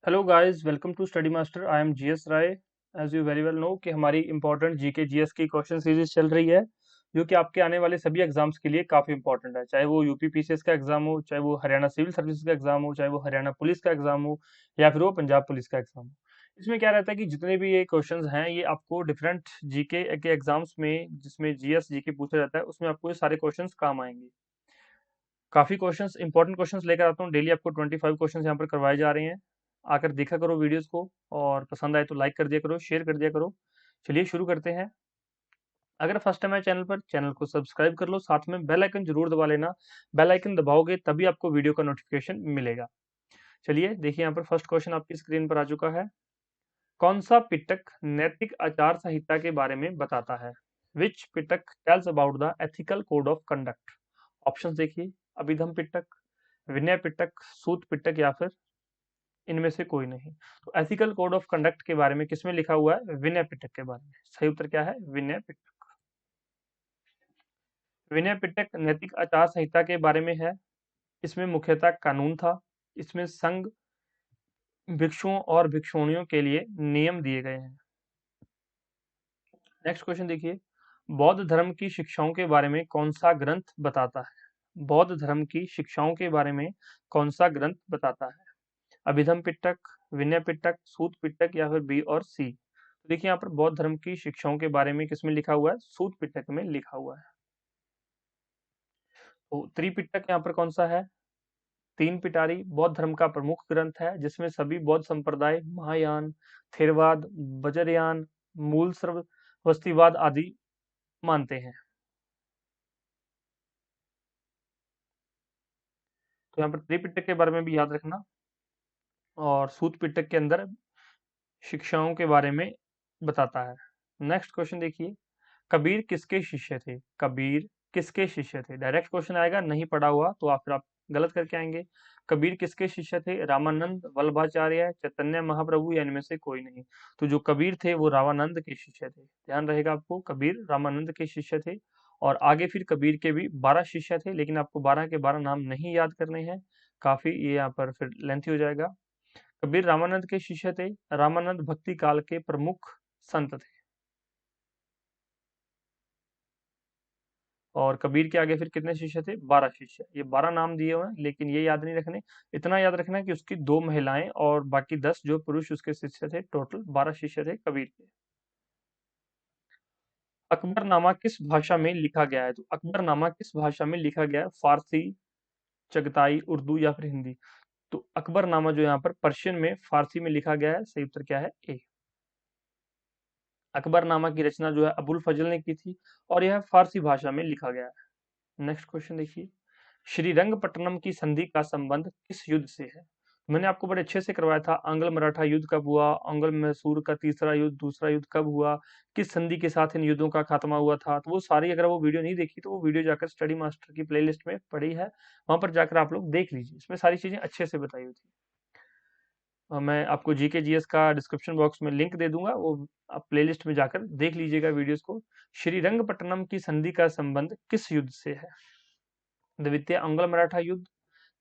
Hello guys, welcome to study master. I am GS Rai. As you very well know कि हमारी important GK GS की question series चल रही है, जो कि आपके आने वाले सभी एग्जाम्स के लिए काफी इंपॉर्टेंट है। चाहे वो यूपी पीसीएस का एग्जाम हो, चाहे वो हरियाणा सिविल सर्विसेज का एग्जाम हो, चाहे वो हरियाणा पुलिस का एग्जाम हो, या फिर वो पंजाब पुलिस का एग्जाम हो। इसमें क्या रहता है कि जितने भी ये क्वेश्चंस हैं, ये आपको डिफरेंट जीके के एग्जाम्स में, जिसमें जीएस जीके पूछा जाता है, उसमें आपको ये सारे क्वेश्चंस काम आएंगे। काफी क्वेश्चंस, इंपॉर्टेंट क्वेश्चंस लेकर आता हूँ। डेली आपको 25 क्वेश्चंस यहाँ पर करवाए जा रहे हैं। आकर देखा करो वीडियोस को, और पसंद आए तो लाइक कर दिया करो, शेयर कर दिया करो। चलिए शुरू करते हैं। अगर फर्स्ट टाइम है चैनल पर, चैनल को सब्सक्राइब कर लो, साथ में बेल आइकन जरूर दबा लेना। बेल आइकन दबाओगे तभी आपको वीडियो का नोटिफिकेशन मिलेगा। चलिए देखिए, यहाँ पर फर्स्ट क्वेश्चन आपकी स्क्रीन पर आ चुका है। कौन सा पिटक नैतिक आचार संहिता के बारे में बताता है? Which Pitaka tells about the ethical code of conduct? Option देखिए, अभिधम पिटक, विनय पिटक, सूत पिटक, या फिर इनमें से कोई नहीं। तो एथिकल कोड ऑफ कंडक्ट के बारे में किसमें लिखा हुआ है? विनय पिटक के बारे में। सही उत्तर क्या है? विनय पिटक। विनय पिटक नैतिक आचार संहिता के बारे में है। इसमें मुख्यतः कानून था। इसमें संघ, भिक्षुओं और भिक्षुणियों के लिए नियम दिए गए हैं। नेक्स्ट क्वेश्चन देखिए, बौद्ध धर्म की शिक्षाओं के बारे में कौन सा ग्रंथ बताता है? बौद्ध धर्म की शिक्षाओं के बारे में कौन सा ग्रंथ बताता है? अभिधम पिटक, विनय पिटक, सूत पिटक, या फिर बी और सी? तो देखिए, यहाँ पर बौद्ध धर्म की शिक्षाओं के बारे में किसमें लिखा हुआ है? सूत पिटक में लिखा हुआ है। तो त्रिपिटक यहाँ पर कौन सा है? तीन पिटारी बौद्ध धर्म का प्रमुख ग्रंथ है, जिसमें सभी बौद्ध संप्रदाय महायान, थेरवाद, वज्रयान, मूल सर्वस्तिवाद आदि मानते हैं। तो यहाँ पर त्रिपिटक के बारे में भी याद रखना। और सूत पिटक के अंदर शिक्षाओं के बारे में बताता है। नेक्स्ट क्वेश्चन देखिए, कबीर किसके शिष्य थे? कबीर किसके शिष्य थे? डायरेक्ट क्वेश्चन आएगा, नहीं पढ़ा हुआ तो आप गलत करके आएंगे। कबीर किसके शिष्य थे? रामानंद, वल्लभाचार्य, चैतन्य महाप्रभु, या इनमें से कोई नहीं। तो जो कबीर थे वो रामानंद के शिष्य थे। ध्यान रहेगा आपको, कबीर रामानंद के शिष्य थे। और आगे फिर कबीर के भी 12 शिष्य थे, लेकिन आपको 12 के 12 नाम नहीं याद करने हैं। काफी ये यहाँ पर फिर लेंथी हो जाएगा। कबीर रामानंद के शिष्य थे। रामानंद भक्ति काल के प्रमुख संत थे। और कबीर के आगे फिर कितने शिष्य थे? 12 शिष्य। ये 12 नाम दिए हुए हैं, लेकिन ये याद नहीं रखने। इतना याद रखना कि उसकी 2 महिलाएं और बाकी 10 जो पुरुष उसके शिष्य थे। टोटल 12 शिष्य थे कबीर के। अकबरनामा किस भाषा में लिखा गया है? तो अकबरनामा किस भाषा में लिखा गया है? फारसी, चगताई, उर्दू, या फिर हिंदी? तो अकबरनामा जो यहाँ पर पर्शियन में, फारसी में लिखा गया है। सही उत्तर क्या है? ए। अकबरनामा की रचना जो है अबुल फजल ने की थी, और यह फारसी भाषा में लिखा गया है। नेक्स्ट क्वेश्चन देखिए, श्रीरंगपट्टनम की संधि का संबंध किस युद्ध से है? मैंने आपको बड़े अच्छे से करवाया था। आंग्ल मराठा युद्ध कब हुआ, आंग्ल मैसूर का तीसरा युद्ध, दूसरा युद्ध कब हुआ, किस संधि के साथ इन युद्धों का खात्मा हुआ था। तो वो सारी, अगर वो वीडियो नहीं देखी तो वो वीडियो जाकर स्टडी मास्टर की प्लेलिस्ट में पड़ी है, वहां पर जाकर आप लोग देख लीजिए। इसमें सारी चीजें अच्छे से बताई हुई थी। मैं आपको जीके जीएस का डिस्क्रिप्शन बॉक्स में लिंक दे दूंगा, वो आप प्लेलिस्ट में जाकर देख लीजिएगा वीडियोस को। श्रीरंगपट्टनम की संधि का संबंध किस युद्ध से है? द्वितीय अंग्ल मराठा युद्ध,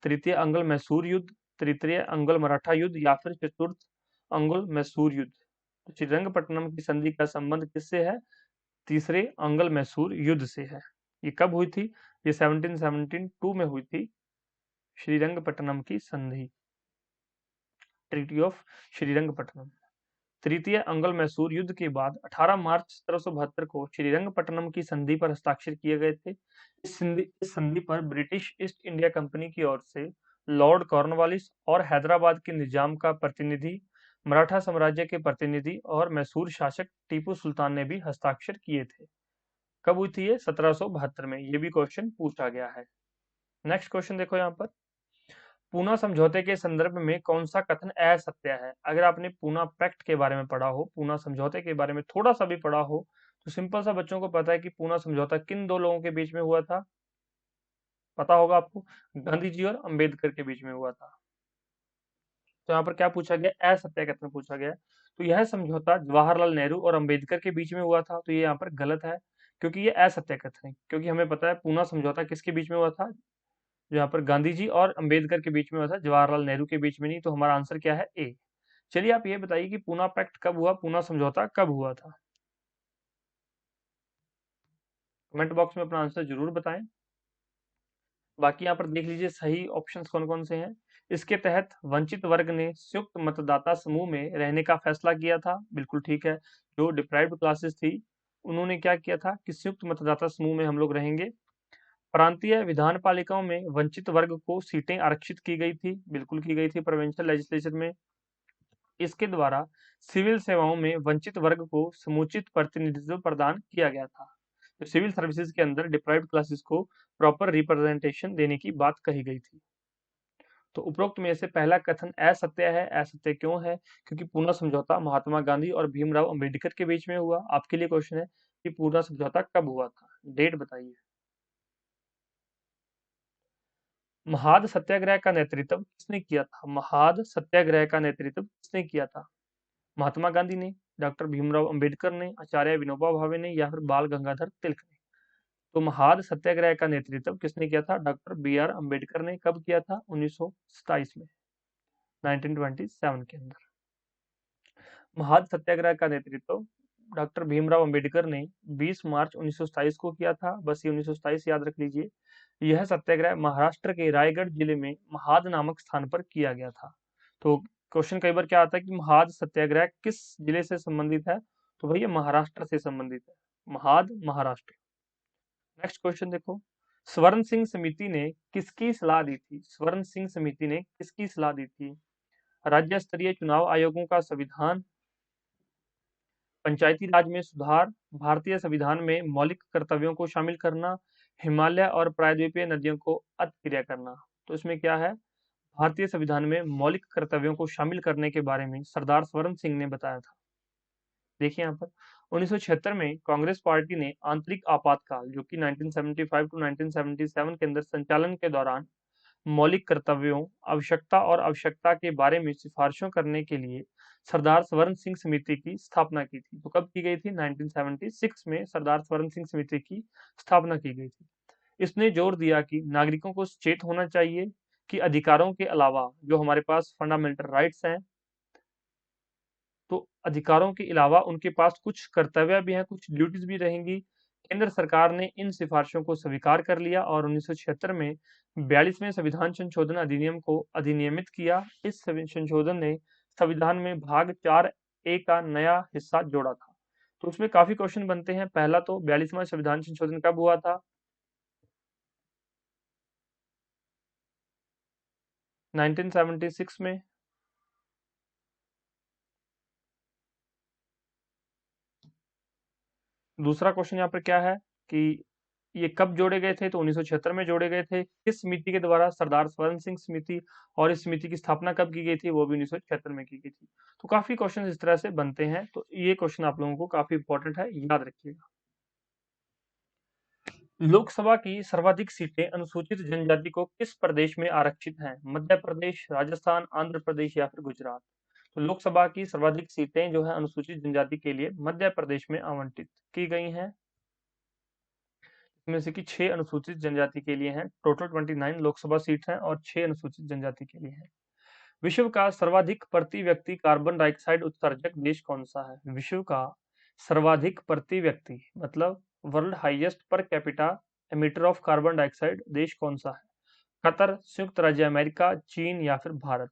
तृतीय अंग्ल मैसूर युद्ध, तृतीय अंग्ल मराठा युद्ध, या फिर चतुर्थ अंग्ल मैसूर युद्ध? तो श्रीरंगपट्टनम की संधि का संबंध किससे है? तीसरे अंग्ल मैसूर युद्ध से है। ये कब हुई थी? ये 1772 में हुई थी श्रीरंगपट्टनम की संधि, ट्रीटी ऑफ श्रीरंगपट्टनम। तृतीय अंग्ल मैसूर युद्ध के बाद 18 मार्च 1772 को श्रीरंगपट्टनम की संधि पर हस्ताक्षर किए गए थे। इस संधि पर ब्रिटिश ईस्ट इंडिया कंपनी की ओर से लॉर्ड कॉर्नवालिस और हैदराबाद के निजाम का प्रतिनिधि, मराठा साम्राज्य के प्रतिनिधि और मैसूर शासक टीपू सुल्तान ने भी हस्ताक्षर किए थे। कब हुई थी ये? 1772 में। ये भी क्वेश्चन पूछा गया है। नेक्स्ट क्वेश्चन देखो यहाँ पर, पूना समझौते के संदर्भ में कौन सा कथन असत्य है? अगर आपने पूना पैक्ट के बारे में पढ़ा हो, पूना समझौते के बारे में थोड़ा सा भी पढ़ा हो, तो सिंपल सा बच्चों को पता है कि पूना समझौता किन दो लोगों के बीच में हुआ था। पता होगा आपको, गांधी जी और अंबेडकर के बीच में हुआ था। तो यहाँ पर क्या पूछा गया? असत्य कथन पूछा गया। तो यह समझौता जवाहरलाल नेहरू और अंबेडकर के बीच में हुआ था। तो ये यहाँ पर गलत है, क्योंकि ये असत्य कथन है। क्योंकि हमें पता है पूना समझौता किसके बीच में हुआ था? जो यहाँ पर गांधी जी और अंबेडकर के बीच में हुआ था, जवाहरलाल नेहरू के बीच में नहीं। तो हमारा आंसर क्या है? ए। चलिए आप ये बताइए कि पूना पैक्ट कब हुआ, पूना समझौता कब हुआ था? कमेंट बॉक्स में अपना आंसर जरूर बताएं। बाकी यहाँ पर देख लीजिए सही ऑप्शंस कौन कौन से हैं। इसके तहत वंचित वर्ग ने संयुक्त मतदाता समूह में रहने का फैसला किया था, बिल्कुल ठीक है। जो डिप्राइव्ड क्लासेस थी उन्होंने क्या किया था कि संयुक्त मतदाता समूह में हम लोग रहेंगे। प्रांतीय विधान पालिकाओं में वंचित वर्ग को सीटें आरक्षित की गई थी, बिल्कुल की गई थी प्रोविंशियल लेजिस्लेचर में। इसके द्वारा सिविल सेवाओं में वंचित वर्ग को समुचित प्रतिनिधित्व प्रदान किया गया था। तो सिविल सर्विसेज के अंदर डिप्राइव्ड क्लासेस को प्रॉपर रिप्रेजेंटेशन देने की बात कही गई थी। तो उपरोक्त में से पहला कथन असत्य है। असत्य क्यों है? क्योंकि पूना समझौता महात्मा गांधी और भीमराव अंबेडकर के बीच में हुआ। आपके लिए क्वेश्चन है कि पूना समझौता कब हुआ था, डेट बताइए। महाद सत्याग्रह का नेतृत्व किसने किया था? महाद सत्याग्रह का नेतृत्व किसने किया था? महात्मा गांधी ने, डॉक्टर भीमराव अंबेडकर ने, आचार्य विनोबा भावे ने, या फिर बाल गंगाधर तिलक ने? तो महाद सत्याग्रह का नेतृत्व किसने किया था? डॉक्टर बी आर अम्बेडकर ने। कब किया था? 1927 में, 1927 के अंदर। महाद सत्याग्रह का नेतृत्व डॉक्टर भीमराव अंबेडकर ने 20 मार्च 1927 को किया था। बस ये 1927 याद रख लीजिए। यह सत्याग्रह महाराष्ट्र के रायगढ़ जिले में महाद नामक स्थान पर किया गया था। तो क्वेश्चन कई बार क्या आता है कि महाद सत्याग्रह किस जिले से संबंधित है? तो भैया महाराष्ट्र से संबंधित है, महाद महाराष्ट्र। नेक्स्ट क्वेश्चन देखो, स्वर्ण सिंह समिति ने किसकी सलाह दी थी? स्वर्ण सिंह समिति ने किसकी सलाह दी थी? राज्य स्तरीय चुनाव आयोगों का संविधान, पंचायती राज में सुधार, भारतीय संविधान में मौलिक कर्तव्यों को शामिल करना, हिमालय और प्रायद्वीपीय नदियों को अतिक्रिया करना। तो इसमें क्या है? भारतीय संविधान में मौलिक कर्तव्यों को शामिल करने के बारे में सरदार स्वर्ण सिंह ने बताया था। देखिए यहाँ पर 1976 में कांग्रेस पार्टी ने आंतरिक आपातकाल, जो कि 1975 टू 1977 के अंदर संचालन के दौरान मौलिक कर्तव्यों, आवश्यकता और आवश्यकता के बारे में सिफारिशों करने के लिए सरदार स्वर्ण सिंह समिति की स्थापना की थी। तो कब की गई थी? 1976 में सरदार स्वर्ण सिंह समिति की स्थापना की गई थी। इसने जोर दिया कि नागरिकों को सचेत होना चाहिए कि अधिकारों के अलावा जो हमारे पास फंडामेंटल राइट्स हैं, तो अधिकारों के अलावा उनके पास कुछ कर्तव्य भी हैं, कुछ ड्यूटीज भी रहेंगी। केंद्र सरकार ने इन सिफारिशों को स्वीकार कर लिया और 1976 में 42वें संविधान संशोधन अधिनियम को अधिनियमित किया। इस संशोधन ने संविधान में भाग 4A का नया हिस्सा जोड़ा था। तो उसमें काफी क्वेश्चन बनते हैं। पहला तो 42वां संविधान संशोधन कब हुआ था? 1976 में। दूसरा क्वेश्चन यहाँ पर क्या है कि ये कब जोड़े गए थे? तो 1976 में जोड़े गए थे। किस समिति के द्वारा? सरदार स्वर्ण सिंह समिति। और इस समिति की स्थापना कब की गई थी? वो भी 1976 में की गई थी। तो काफी क्वेश्चन इस तरह से बनते हैं। तो ये क्वेश्चन आप लोगों को काफी इंपॉर्टेंट है, याद रखिएगा। लोकसभा की सर्वाधिक सीटें अनुसूचित जनजाति को किस प्रदेश में आरक्षित हैं? मध्य प्रदेश, राजस्थान, आंध्र प्रदेश या फिर गुजरात? तो लोकसभा की सर्वाधिक सीटें जो है अनुसूचित जनजाति के लिए मध्य प्रदेश में आवंटित की गई हैं। में से कि 6 अनुसूचित जनजाति के लिए हैं। टोटल 29 लोकसभा सीट हैं और 6 अनुसूचित जनजाति के लिए हैं। विश्व का सर्वाधिक प्रति व्यक्ति कार्बन डाइऑक्साइड उत्सर्जक देश कौन सा है? विश्व का सर्वाधिक प्रति व्यक्ति मतलब world highest per capita emitter of carbon dioxide देश कौन सा है? कतर, संयुक्त राज्य अमेरिका, चीन या फिर भारत?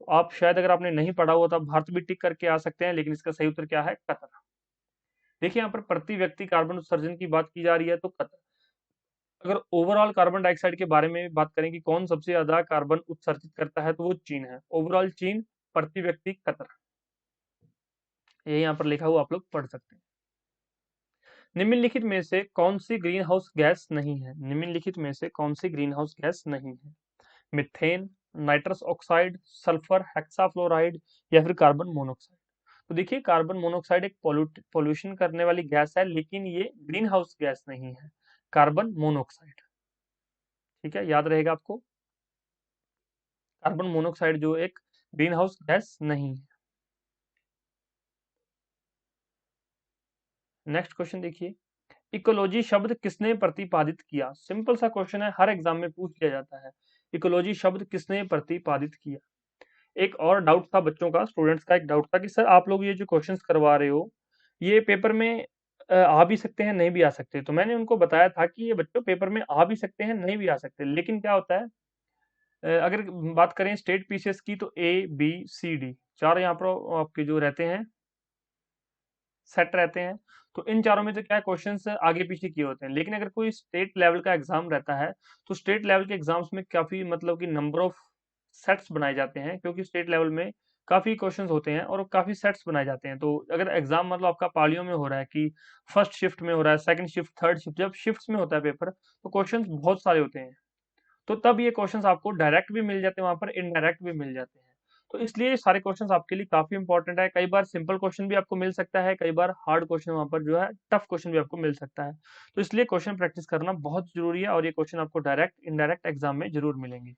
तो आप शायद अगर आपने नहीं पढ़ा हुआ तो आप भारत भी टिक करके आ सकते हैं, लेकिन इसका सही उत्तर क्या है? कतर। देखिए यहाँ पर प्रति व्यक्ति कार्बन उत्सर्जन की बात की जा रही है तो कतर। अगर ओवरऑल कार्बन डाइऑक्साइड के बारे में बात करें कि कौन सबसे ज्यादा कार्बन उत्सर्जित करता है, तो वो चीन है। ओवरऑल चीन, प्रति व्यक्ति कतर। ये यहाँ पर लिखा हुआ आप लोग पढ़ सकते हैं। निम्नलिखित में से कौन सी ग्रीन हाउस गैस नहीं है? निम्नलिखित में से कौन सी ग्रीन हाउस गैस नहीं है? Methane, nitrous oxide, sulphur hexafluoride या फिर कार्बन मोनोऑक्साइड? तो देखिए कार्बन मोनोऑक्साइड एक पोल्यूशन करने वाली गैस है, लेकिन ये ग्रीन हाउस गैस नहीं है, कार्बन मोनोऑक्साइड। ठीक है, याद रहेगा आपको, कार्बन मोनोऑक्साइड जो एक ग्रीन हाउस गैस नहीं है। नेक्स्ट क्वेश्चन देखिए, इकोलॉजी शब्द किसने प्रतिपादित किया? सिंपल सा क्वेश्चन है, हर एग्जाम में पूछ लिया जाता है। इकोलॉजी शब्द किसने प्रतिपादित किया? एक और डाउट था बच्चों का, स्टूडेंट्स का एक डाउट था कि सर आप लोग ये जो क्वेश्चंस करवा रहे हो, ये पेपर में आ भी सकते हैं, नहीं भी आ सकते। तो मैंने उनको बताया था कि ये बच्चों पेपर में आ भी सकते हैं, नहीं भी आ सकते। लेकिन क्या होता है, अगर बात करें स्टेट पीसीएस की, तो ए, बी, सी, डी, चार यहाँ पर आपके जो रहते हैं, सेट रहते हैं। तो इन चारों में से क्या क्वेश्चंस आगे पीछे किए होते हैं। लेकिन अगर कोई स्टेट लेवल का एग्जाम रहता है, तो स्टेट लेवल के एग्जाम्स में काफी मतलब कि नंबर ऑफ सेट्स बनाए जाते हैं, क्योंकि स्टेट लेवल में काफी क्वेश्चंस होते हैं और काफी सेट्स बनाए जाते हैं। तो अगर एग्जाम मतलब आपका पालियों में हो रहा है कि फर्स्ट शिफ्ट में हो रहा है, सेकंड शिफ्ट, थर्ड शिफ्ट, जब शिफ्ट्स में होता है पेपर, तो क्वेश्चंस बहुत सारे होते हैं। तो तब ये क्वेश्चंस आपको डायरेक्ट भी मिल जाते हैं, वहां पर इनडायरेक्ट भी मिल जाते हैं। तो इसलिए ये सारे क्वेश्चंस आपके लिए काफी इंपॉर्टेंट है। कई बार सिंपल क्वेश्चन भी आपको मिल सकता है, कई बार हार्ड क्वेश्चन वहां पर जो है टफ क्वेश्चन भी आपको मिल सकता है। तो इसलिए क्वेश्चन प्रैक्टिस करना बहुत जरूरी है, और ये क्वेश्चन आपको डायरेक्ट इनडायरेक्ट एग्जाम में जरूर मिलेंगे।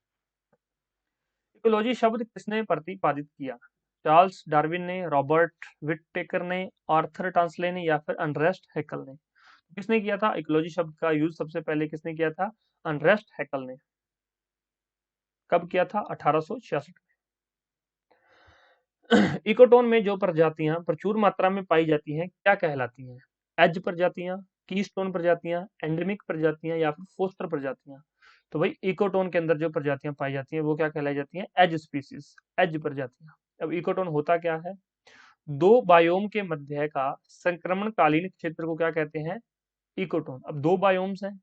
इकोलॉजी शब्द किसने प्रतिपादित किया? चार्ल्स डार्विन ने, रॉबर्ट विटेकर ने, आर्थर टांसले ने, या फिर अनरेस्ट हैकल ने? किसने किया था इकोलॉजी शब्द का यूज सबसे पहले? किसने किया था? अनरेस्ट हैकल ने। कब किया था? 1866। इकोटोन में जो प्रजातियां प्रचुर मात्रा में पाई जाती हैं, क्या कहलाती हैं? एज प्रजातियां, कीस्टोन प्रजातियां, एंडेमिक प्रजातियां, या फिर फोस्टर प्रजातियां? तो भाई इकोटोन के अंदर जो प्रजातियां पाई जाती हैं वो क्या कहलाई जाती हैं? एज स्पीसीज, एज प्रजातियां। अब इकोटोन होता क्या है? दो बायोम के मध्य का संक्रमणकालीन क्षेत्र को क्या कहते हैं? इकोटोन। अब दो बायोम्स हैं,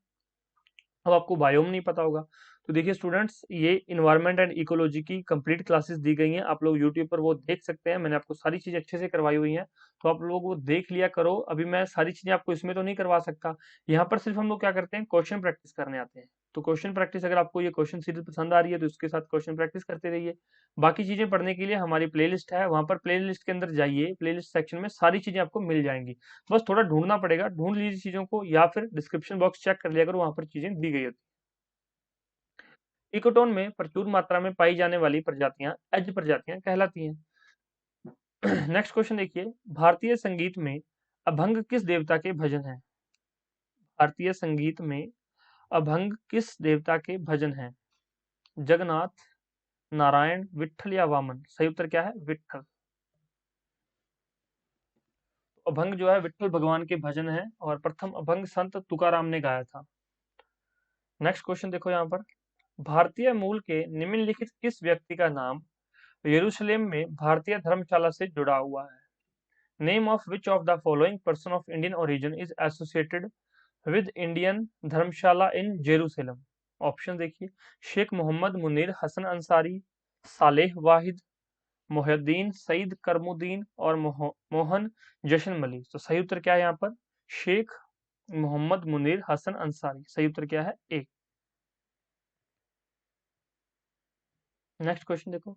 अब आपको बायोम नहीं पता होगा। तो देखिए स्टूडेंट्स, ये इन्वायरमेंट एंड इकोलॉजी की कंप्लीट क्लासेस दी गई हैं, आप लोग यूट्यूब पर वो देख सकते हैं। मैंने आपको सारी चीजें अच्छे से करवाई हुई हैं, तो आप लोग वो देख लिया करो। अभी मैं सारी चीजें आपको इसमें तो नहीं करवा सकता। यहाँ पर सिर्फ हम लोग क्या करते हैं, क्वेश्चन प्रैक्टिस करने आते हैं। तो क्वेश्चन प्रैक्टिस, अगर आपको ये क्वेश्चन सीरीज पसंद आ रही है तो इसके साथ क्वेश्चन प्रैक्टिस करते रहिए। बाकी चीजें पढ़ने के लिए हमारी प्लेलिस्ट है, वहां पर प्लेलिस्ट के अंदर जाइए, प्लेलिस्ट सेक्शन में सारी चीजें आपको मिल जाएंगी। बस थोड़ा ढूंढना पड़ेगा, ढूंढ लीजिए चीजों को, या फिर डिस्क्रिप्शन बॉक्स चेक कर लिया करो, वहां पर चीजें दी गई होती हैं। इकोटोन में प्रचुर मात्रा में पाई जाने वाली प्रजातियां एज प्रजातियां कहलाती हैं। नेक्स्ट क्वेश्चन देखिए, भारतीय संगीत में अभंग किस देवता के भजन हैं? भारतीय संगीत में अभंग किस देवता के भजन हैं? जगन्नाथ, नारायण, विट्ठल, या वामन? सही उत्तर क्या है? विट्ठल। अभंग जो है विट्ठल भगवान के भजन है, और प्रथम अभंग संत तुकाराम ने गाया था। नेक्स्ट क्वेश्चन देखो यहाँ पर, भारतीय मूल के निम्नलिखित किस व्यक्ति का नाम यरूशलेम में भारतीय धर्मशाला से जुड़ा हुआ है? Name of which of the following person of Indian origin is associated with Indian Dharamshala in Jerusalem? Option देखिए, शेख मोहम्मद मुनीर हसन अंसारी, सालेह वाहिद, मोहिउद्दीन सईद करमुद्दीन, और मोहन जशन मली। तो सही उत्तर क्या है यहाँ पर? शेख मोहम्मद मुनीर हसन अंसारी। सही उत्तर क्या है? ए। नेक्स्ट क्वेश्चन देखो,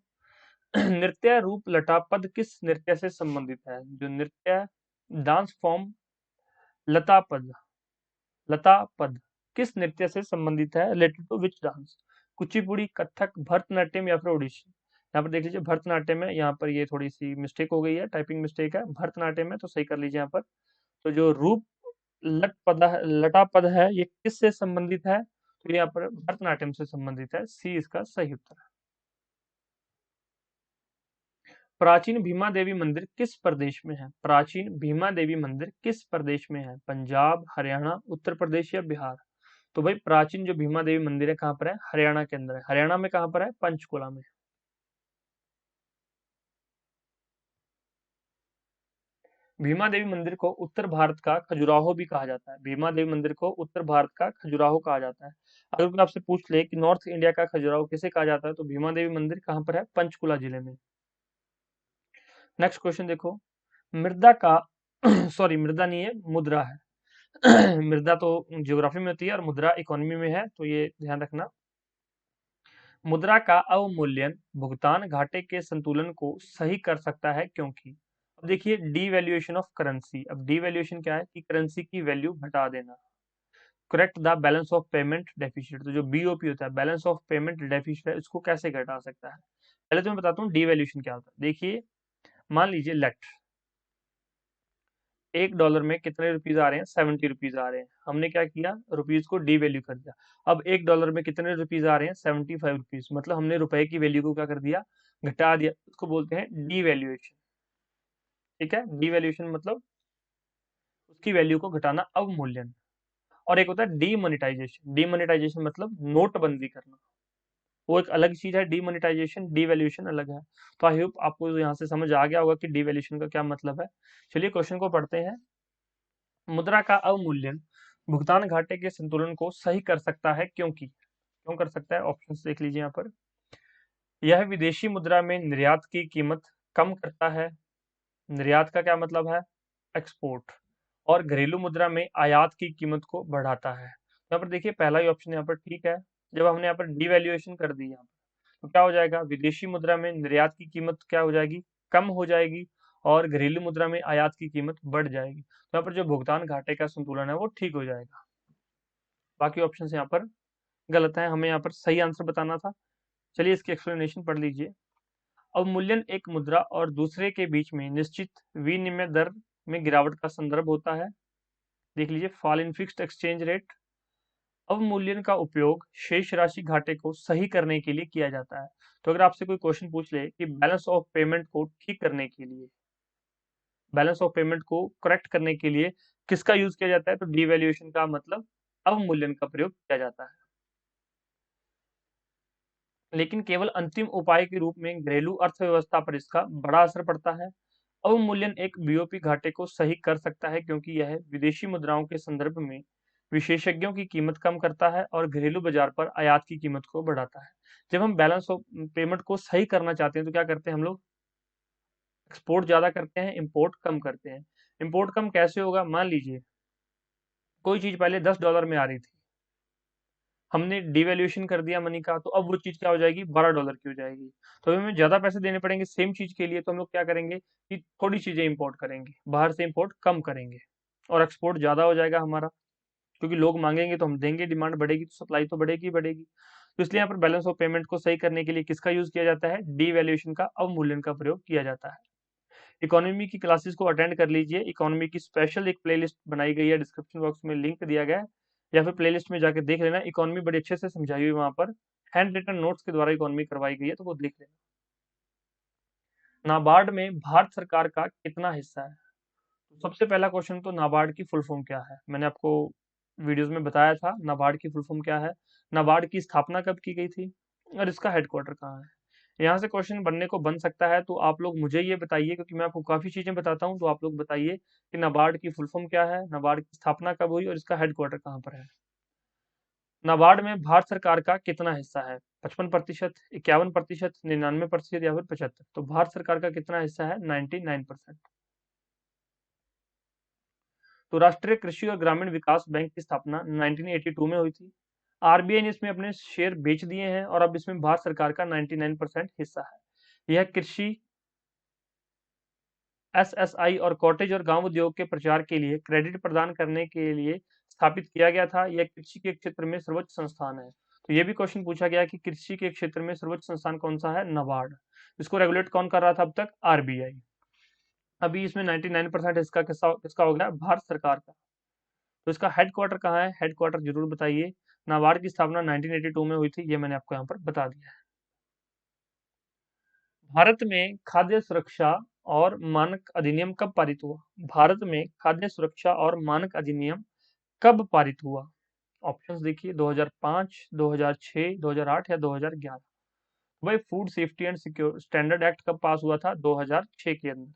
नृत्य रूप लटापद किस नृत्य से संबंधित है? जो नृत्य डांस फॉर्म लतापद, लतापद किस नृत्य से संबंधित है? Related to which dance? Kuchipudi, Kathak, Bharatanatyam, या फिर ओडिसी? यहाँ पर देख लीजिए, भरतनाट्यम है, यहाँ पर ये थोड़ी सी मिस्टेक हो गई है, टाइपिंग मिस्टेक है। भरतनाट्यम है तो सही कर लीजिए यहाँ पर। तो जो रूप लटपद है, लटापद है, ये किस से संबंधित है? तो यहाँ पर भरतनाट्यम से संबंधित है, सी इसका सही उत्तर है। प्राचीन भीमा देवी मंदिर किस प्रदेश में है? प्राचीन भीमा देवी मंदिर किस प्रदेश में है? पंजाब, हरियाणा, उत्तर प्रदेश, या बिहार? तो भाई प्राचीन जो भीमा देवी मंदिर है कहाँ पर है? हरियाणा के अंदर है। हरियाणा में कहाँ पर है? पंचकुला में। भीमा देवी मंदिर को उत्तर भारत का खजुराहो भी कहा जाता है। भीमा देवी मंदिर को उत्तर भारत का खजुराहो कहा जाता है। अगर कोई आपसे पूछ ले कि नॉर्थ इंडिया का खजुराहो किसे कहा जाता है, तो भीमा देवी मंदिर कहाँ पर है? पंचकुला जिले में। नेक्स्ट क्वेश्चन देखो, मृदा का सॉरी मृदा नहीं है, मुद्रा है। मृदा तो ज्योग्राफी में होती है और मुद्रा इकोनॉमी में है, तो ये ध्यान रखना। मुद्रा का अवमूल्यन भुगतान घाटे के संतुलन को सही कर सकता है, क्योंकि अब देखिए डीवैल्यूएशन ऑफ करेंसी। अब डीवैल्यूएशन क्या है? कि करेंसी की वैल्यू घटा देना। Correct the balance of payment deficit. तो जो बीओपी होता है, बैलेंस ऑफ पेमेंट डेफिसिट है, इसको कैसे घटा सकता है? पहले तो मैं बताता हूँ डीवैल्यूएशन क्या होता है। देखिए, मान लीजिए लेट $1 में कितने रुपीज आ रहे हैं? 70 रुपीज आ रहे हैं। हमने क्या किया? रुपीज को डी वैल्यू कर दिया। अब $1 में कितने रुपीज आ रहे हैं? 75 रुपीज। मतलब हमने रुपए की वैल्यू को क्या कर दिया? घटा दिया, उसको बोलते हैं डीवैल्यूएशन। ठीक है, डीवैल्यूएशन मतलब उसकी वैल्यू को घटाना, अवमूल्यन। और एक होता है डीमोनेटाइजेशन। डीमोनेटाइजेशन मतलब नोटबंदी करना, वो एक अलग चीज है। डीमोनेटाइजेशन, डीवैल्यूएशन अलग है। तो आई होप आपको यहाँ से समझ आ गया होगा कि डीवैल्यूएशन का क्या मतलब है। चलिए क्वेश्चन को पढ़ते हैं। मुद्रा का अवमूल्यन भुगतान घाटे के संतुलन को सही कर सकता है, क्योंकि क्यों कर सकता है, ऑप्शंस देख लीजिए यहाँ पर। यह विदेशी मुद्रा में निर्यात की कीमत कम करता है। निर्यात का क्या मतलब है, एक्सपोर्ट। और घरेलू मुद्रा में आयात की कीमत को बढ़ाता है। यहाँ पर देखिए पहला ही ऑप्शन यहाँ पर ठीक है। जब हमने यहाँ पर डिवैल्यूएशन कर दी यहाँ पर, तो क्या हो जाएगा, विदेशी मुद्रा में निर्यात की कीमत क्या हो जाएगी, कम हो जाएगी। और घरेलू मुद्रा में आयात की कीमत बढ़ जाएगी। तो यहाँ पर जो भुगतान घाटे का संतुलन है वो ठीक हो जाएगा। बाकी ऑप्शन यहाँ पर गलत है, हमें यहाँ पर सही आंसर बताना था। चलिए इसकी एक्सप्लेनेशन पढ़ लीजिए। अवमूल्यन एक मुद्रा और दूसरे के बीच में निश्चित विनिमय दर में गिरावट का संदर्भ होता है। देख लीजिए, fall in fixed exchange rate. अवमूल्यन का उपयोग शेष राशि घाटे को सही करने के लिए किया जाता है। तो अगर आपसे कोई क्वेश्चन पूछ ले कि बैलेंस ऑफ पेमेंट को ठीक करने के लिए, बैलेंस ऑफ पेमेंट को करेक्ट करने के लिए किसका यूज किया जाता है, तो डिवैल्यूएशन का मतलब अवमूल्यन का प्रयोग किया जाता है। लेकिन केवल अंतिम उपाय के रूप में घरेलू अर्थव्यवस्था पर इसका बड़ा असर पड़ता है। अवमूल्यन एक बीओपी घाटे को सही कर सकता है, क्योंकि यह विदेशी मुद्राओं के संदर्भ में विशेषज्ञों की कीमत कम करता है और घरेलू बाजार पर आयात की कीमत को बढ़ाता है। जब हम बैलेंस ऑफ पेमेंट को सही करना चाहते हैं तो क्या करते हैं हम लोग, एक्सपोर्ट ज्यादा करते हैं, इंपोर्ट कम करते हैं। इंपोर्ट कम कैसे होगा, मान लीजिए कोई चीज पहले $10 में आ रही थी, हमने डिवैल्यूएशन कर दिया मनी का, तो अब वो चीज क्या हो जाएगी, $12 की हो जाएगी। तो अभी हमें ज्यादा पैसे देने पड़ेंगे सेम चीज के लिए, तो हम लोग क्या करेंगे कि थोड़ी चीजें इंपोर्ट करेंगे, बाहर से इंपोर्ट कम करेंगे, और एक्सपोर्ट ज्यादा हो जाएगा हमारा, क्योंकि लोग मांगेंगे तो हम देंगे, डिमांड बढ़ेगी तो सप्लाई तो बढ़ेगी बढ़ेगी। तो इसलिए यहाँ पर बैलेंस ऑफ पेमेंट को सही करने के लिए किसका यूज किया जाता है, डिवैल्यूएशन का, अवमूल्यन का प्रयोग किया जाता है। इकोनॉमी की क्लासेस को अटेंड कर लीजिए। इकोनॉमी की स्पेशल एक प्लेलिस्ट बनाई गई है, डिस्क्रिप्शन बॉक्स में लिंक दिया गया है, या फिर प्लेलिस्ट में जाके देख लेना। इकोनॉमी बड़ी अच्छे से समझाई हुई वहां पर, हैंड रिटन नोट्स के द्वारा इकोनॉमी करवाई गई है, तो वो देख लेना। नाबार्ड में भारत सरकार का कितना हिस्सा है। तो सबसे पहला क्वेश्चन, तो नाबार्ड की फुल फॉर्म क्या है, मैंने आपको वीडियोस में बताया था नाबार्ड की फुल फॉर्म क्या है। नाबार्ड की स्थापना कब की गई थी, और इसका हेडक्वार्टर कहाँ है। यहाँ से क्वेश्चन बनने को बन सकता है, तो आप लोग मुझे ये बताइए, क्योंकि मैं आपको काफी चीजें बताता हूँ, तो आप लोग बताइए कि नाबार्ड की फुल फॉर्म क्या है, नाबार्ड की स्थापना कब हुई और इसका हेडक्वार्टर कहाँ पर है। नाबार्ड में भारत सरकार का कितना हिस्सा है, 55%, 51%, 99% या फिर 75। तो भारत सरकार का कितना हिस्सा है, 99%। तो राष्ट्रीय कृषि और ग्रामीण विकास बैंक की स्थापना 1982 में हुई थी। आरबीआई ने इसमें अपने शेयर बेच दिए हैं और अब इसमें भारत सरकार का 99% हिस्सा है। यह कृषि, एसएसआई और कॉटेज और गांव उद्योग के प्रचार के लिए क्रेडिट प्रदान करने के लिए स्थापित किया गया था। यह कृषि के क्षेत्र में सर्वोच्च संस्थान है। तो ये भी क्वेश्चन पूछा गया कि कृषि के क्षेत्र में सर्वोच्च संस्थान कौन सा है, नाबार्ड। इसको रेगुलेट कौन कर रहा था अब तक, आरबीआई। अभी इसमें 99% इसका किसका किसका हो गया, भारत सरकार का। तो इसका हेडक्वार्टर कहाँ है, हेडक्वार्टर जरूर बताइए। नाबार्ड की स्थापना 1982 में हुई थी, ये मैंने आपको यहाँ पर बता दिया है। भारत में खाद्य सुरक्षा और मानक अधिनियम कब पारित हुआ। भारत में खाद्य सुरक्षा और मानक अधिनियम कब पारित हुआ। ऑप्शंस देखिए, 2005, 2006, 2008 या 2011। भाई food safety and secure standard act कब पास हुआ था, 2006 के अंदर।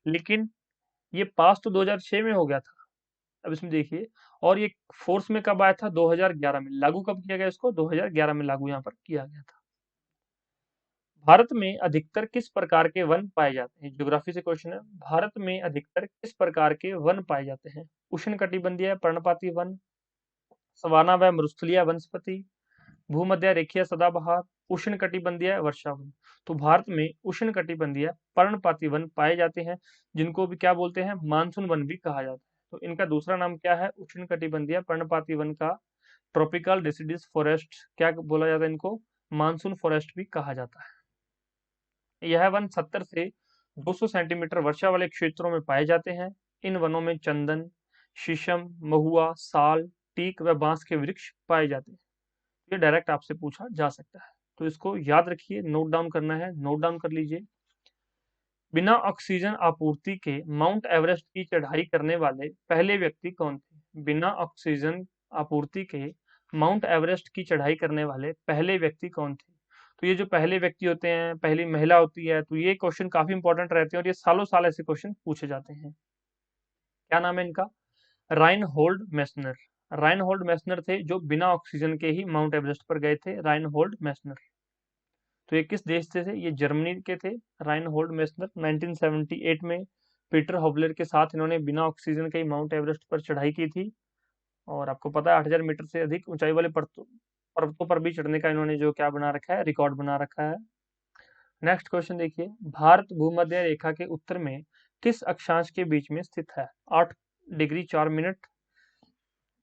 लेकिन ये पास तो 2006 में हो गया था। अब इसमें देखिए, और ये फोर्स में कब आया था, 2011 में। लागू कब किया गया इसको, 2011 में लागू यहाँ पर किया गया था। भारत में अधिकतर किस प्रकार के वन पाए जाते हैं, ज्योग्राफी से क्वेश्चन है। भारत में अधिकतर किस प्रकार के वन पाए जाते हैं, उष्णकटिबंधीय पर्णपाती वन, सवाना व मरुस्थलीय वनस्पति, भूमध्य रेखीय सदाबहार, उष्णकटिबंधीय वर्षावन। तो भारत में उष्णकटिबंधीय पर्णपाती वन पाए जाते हैं, जिनको भी क्या बोलते हैं, मानसून वन भी कहा जाता है। तो इनका दूसरा नाम क्या है, उष्णकटिबंधीय पर्णपाती वन का ट्रॉपिकल डेसिडियस फॉरेस्ट क्या बोला जाता है, इनको मानसून फॉरेस्ट भी कहा जाता है। यह वन 70 से 200 सेंटीमीटर वर्षा वाले क्षेत्रों में पाए जाते हैं। इन वनों में चंदन, शीशम, महुआ, साल, टीक व बांस के वृक्ष पाए जाते हैं। ये डायरेक्ट आपसे पूछा जा सकता है। तो इसको याद रखिए, नोट डाउन करना है, नोट डाउन कर लीजिए। बिना ऑक्सीजन आपूर्ति के माउंट एवरेस्ट की चढ़ाई करने वाले पहले व्यक्ति कौन थे? बिना ऑक्सीजन आपूर्ति के माउंट एवरेस्ट की चढ़ाई करने वाले पहले व्यक्ति कौन थे? तो ये जो पहले व्यक्ति होते हैं, पहली महिला होती है, तो ये क्वेश्चन काफी इंपॉर्टेंट रहते हैं और ये सालों साल ऐसे क्वेश्चन पूछे जाते हैं। क्या नाम है इनका? Reinhold Messner. राइनहोल्ड मेसनर थे जो बिना ऑक्सीजन के ही माउंट एवरेस्ट पर गए थे, राइनहोल्ड मेसनर। तो ये किस देश से थे? ये जर्मनी के थे, राइनहोल्ड मेसनर। 1978 में पीटर हॉबलर के साथ इन्होंने बिना ऑक्सीजन के ही माउंट एवरेस्ट पर चढ़ाई की थी। और आपको पता है 8000 मीटर से अधिक ऊंचाई वाले पर्वतों पर भी चढ़ने का इन्होंने जो क्या बना रखा है, रिकॉर्ड बना रखा है। नेक्स्ट क्वेश्चन देखिए, भारत भूमध्य रेखा के उत्तर में किस अक्षांश के बीच में स्थित है? 8 डिग्री 4 मिनट,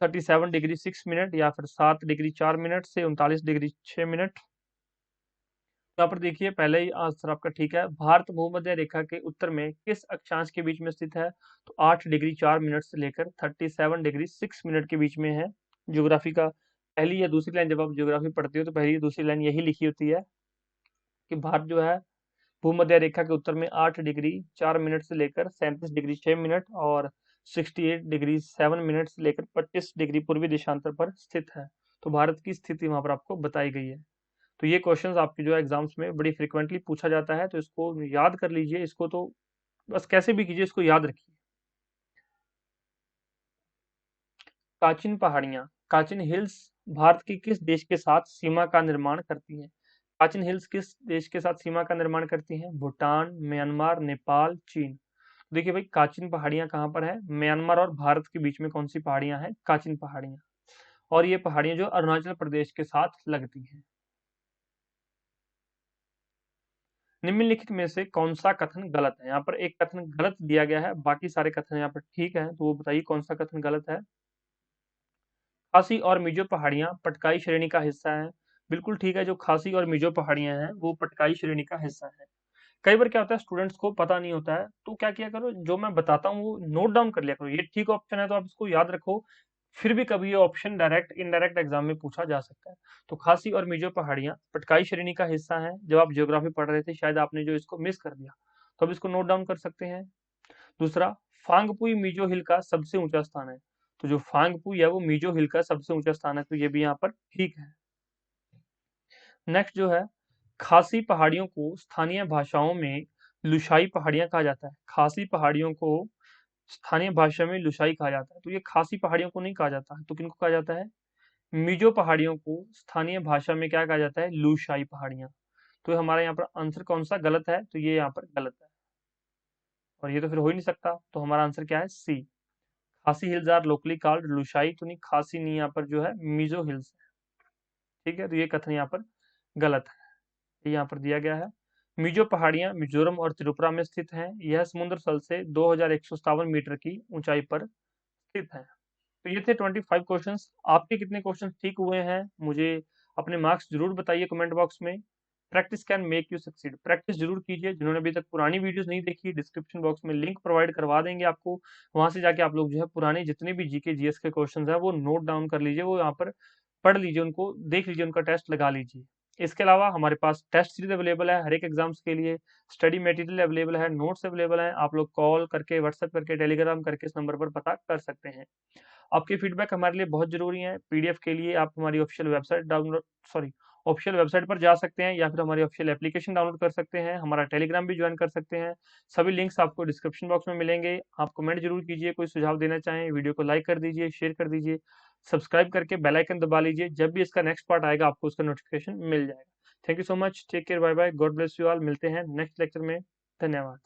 37 डिग्री 6 मिनट, या फिर 7 डिग्री 4 मिनट से 39 डिग्री 6 मिनट। यहाँ पर देखिए पहले ही आंसर आपका ठीक है। भारत भूमध्य रेखा के उत्तर में किस अक्षांश के बीच में स्थित है? तो 8 डिग्री 4 मिनट से लेकर 37 डिग्री 6 मिनट के बीच में है। ज्योग्राफी का पहली या दूसरी लाइन, जब आप ज्योग्राफी पढ़ते हो तो पहली या दूसरी लाइन यही लिखी होती है कि भारत जो है भूमध्य रेखा के उत्तर में 8 डिग्री 4 मिनट से लेकर 37 डिग्री 6 मिनट और 68 डिग्री 7 मिनट से लेकर 25 डिग्री पूर्वी देशांतर पर स्थित है। तो भारत की स्थिति वहां पर आपको बताई गई है। तो ये क्वेश्चंस आपके जो एग्जाम्स में बड़ी फ्रिक्वेंटली पूछा जाता है, तो इसको याद कर लीजिए। इसको तो बस कैसे भी कीजिए, इसको याद रखिए। काचिन पहाड़ियां, काचिन हिल्स भारत की किस देश के साथ सीमा का निर्माण करती हैं? काचिन हिल्स किस देश के साथ सीमा का निर्माण करती हैं? भूटान, म्यांमार, नेपाल, चीन। देखिए भाई, काचिन पहाड़ियां कहाँ पर है? म्यांमार और भारत के बीच में कौन सी पहाड़ियां हैं? काचिन पहाड़ियां। और ये पहाड़ियां जो अरुणाचल प्रदेश के साथ लगती हैं। निम्नलिखित में से कौन सा कथन गलत है? यहाँ पर एक कथन गलत दिया गया है, बाकी सारे कथन यहाँ पर ठीक है, तो वो बताइए कौन सा कथन गलत है। खासी और मिजो पहाड़ियां पटकाई श्रेणी का हिस्सा है। बिल्कुल ठीक है, जो खासी और मिजो पहाड़ियां हैं वो पटकाई श्रेणी का हिस्सा है। कई बार क्या होता है, स्टूडेंट्स को पता नहीं होता है, तो क्या किया करो, जो मैं बताता हूँ वो नोट डाउन कर लिया करो। ये ठीक ऑप्शन है तो आप इसको याद रखो, फिर भी कभी ये ऑप्शन डायरेक्ट इनडायरेक्ट एग्जाम में पूछा जा सकता है। तो खासी और मिजो पहाड़ियां पटकाई श्रेणी का हिस्सा है। जब आप ज्योग्राफी पढ़ रहे थे शायद आपने जो इसको मिस कर दिया, तो अब इसको नोट डाउन कर सकते हैं। दूसरा, फांगपुई मिजो हिल का सबसे ऊंचा स्थान है। तो जो फांगपुई है वो मिजो हिल का सबसे ऊंचा स्थान है, तो ये भी यहाँ पर ठीक है। नेक्स्ट जो है, खासी पहाड़ियों को स्थानीय भाषाओं में लुशाई पहाड़ियां कहा जाता है। खासी पहाड़ियों को स्थानीय भाषा में लुशाई कहा जाता है। तो ये खासी पहाड़ियों को नहीं कहा जाता है, तो किनको कहा जाता है? मिजो पहाड़ियों को स्थानीय भाषा में क्या कहा जाता है? लुशाई पहाड़ियां। तो हमारा यहाँ पर आंसर कौन सा गलत है? तो ये यहाँ पर गलत है, और ये तो फिर हो ही नहीं सकता। तो हमारा आंसर क्या है? C. Khasi hills are locally called Lushai, तो नहीं, खासी नहीं, यहाँ पर जो है मिजो हिल्स है। ठीक है, तो ये कथन यहाँ पर गलत है। ये यहाँ पर दिया गया है। मिजो पहाड़ियां मिजोरम और त्रिपुरा में स्थित हैं। यह समुद्र तल से 2157 मीटर की ऊंचाई पर स्थित है। तो ये थे 25 क्वेश्चंस। आपके कितने क्वेश्चंस ठीक हुए हैं मुझे अपने मार्क्स जरूर बताइए कमेंट बॉक्स में। Practice can make you succeed. Practice जरूर कीजिए। जिन्होंने अभी तक पुरानी वीडियोस नहीं देखी, डिस्क्रिप्शन बॉक्स में लिंक प्रोवाइड करवा देंगे आपको, वहां से जाके आप लोग जो है पुराने जितने भी जीके जीएस के क्वेश्चंस हैं वो नोट डाउन कर लीजिए, वो यहाँ पर पढ़ लीजिए, उनको देख लीजिए, उनका टेस्ट लगा लीजिए। इसके अलावा हमारे पास टेस्ट सीरीज अवेलेबल है हर एक एग्जाम्स के लिए, स्टडी मटेरियल अवेलेबल है, नोट्स अवेलेबल है। आप लोग कॉल करके, व्हाट्सएप करके, टेलीग्राम करके इस नंबर पर पता कर सकते हैं। आपके फीडबैक हमारे लिए बहुत जरूरी है। पीडीएफ के लिए आप हमारी official website download official website पर जा सकते हैं, या फिर हमारी ऑफिशियल एप्लीकेशन डाउनलोड कर सकते हैं। हमारा टेलीग्राम भी ज्वाइन कर सकते हैं। सभी लिंक्स आपको डिस्क्रिप्शन बॉक्स में मिलेंगे। आप कमेंट जरूर कीजिए, कोई सुझाव देना चाहें, वीडियो को लाइक कर दीजिए, शेयर कर दीजिए, सब्सक्राइब करके बेल आइकन दबा लीजिए। जब भी इसका नेक्स्ट पार्ट आएगा आपको उसका नोटिफिकेशन मिल जाएगा। Thank you so much, take care, bye bye, God bless you all. मिलते हैं नेक्स्ट लेक्चर में। धन्यवाद।